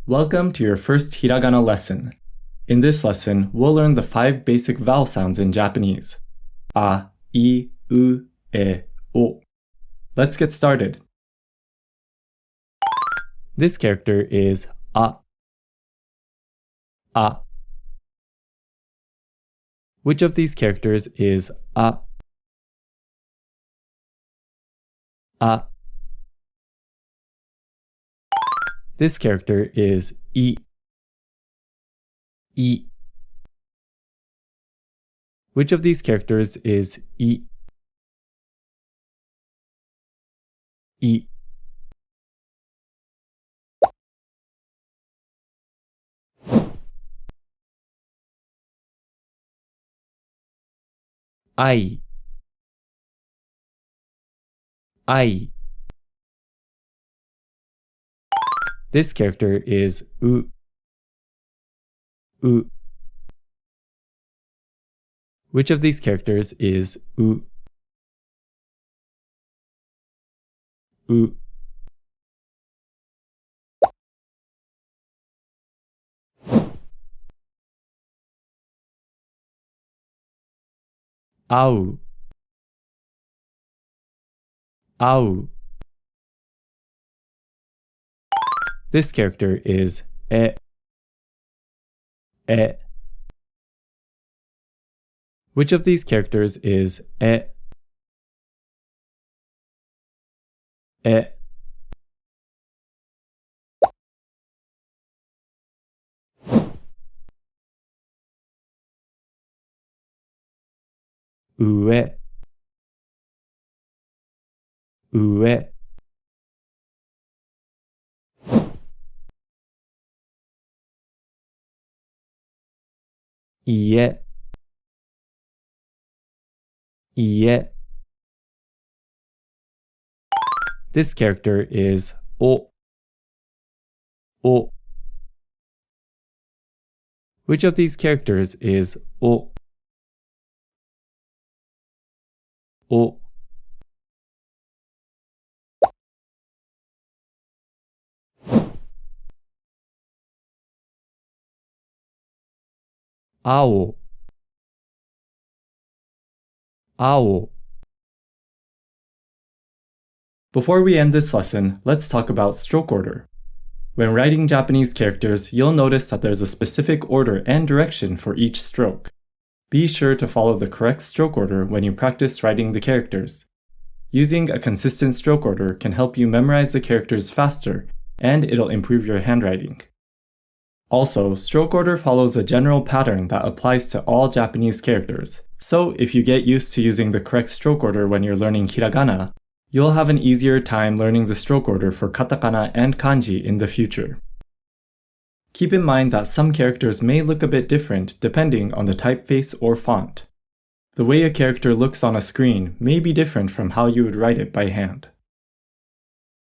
Welcome to your first Hiragana lesson. In this lesson, we'll learn the 5 basic vowel sounds in Japanese. A, I, U, E, O. Let's get started. This character is A. A. Which of these characters is A? A. This character is I. I. Which of these characters is I? I. I. I. This character is U. U. Which of these characters is U? U. Au. Au. This character is E. E. Which of these characters is E? E. Ue. Ue. Ie. Ie. This character is O. O. Which of these characters is O? O. Ao. Ao. Before we end this lesson, let's talk about stroke order. When writing Japanese characters, you'll notice that there's a specific order and direction for each stroke. Be sure to follow the correct stroke order when you practice writing the characters. Using a consistent stroke order can help you memorize the characters faster, and it'll improve your handwriting. Also, stroke order follows a general pattern that applies to all Japanese characters, so if you get used to using the correct stroke order when you're learning hiragana, you'll have an easier time learning the stroke order for katakana and kanji in the future. Keep in mind that some characters may look a bit different depending on the typeface or font. The way a character looks on a screen may be different from how you would write it by hand.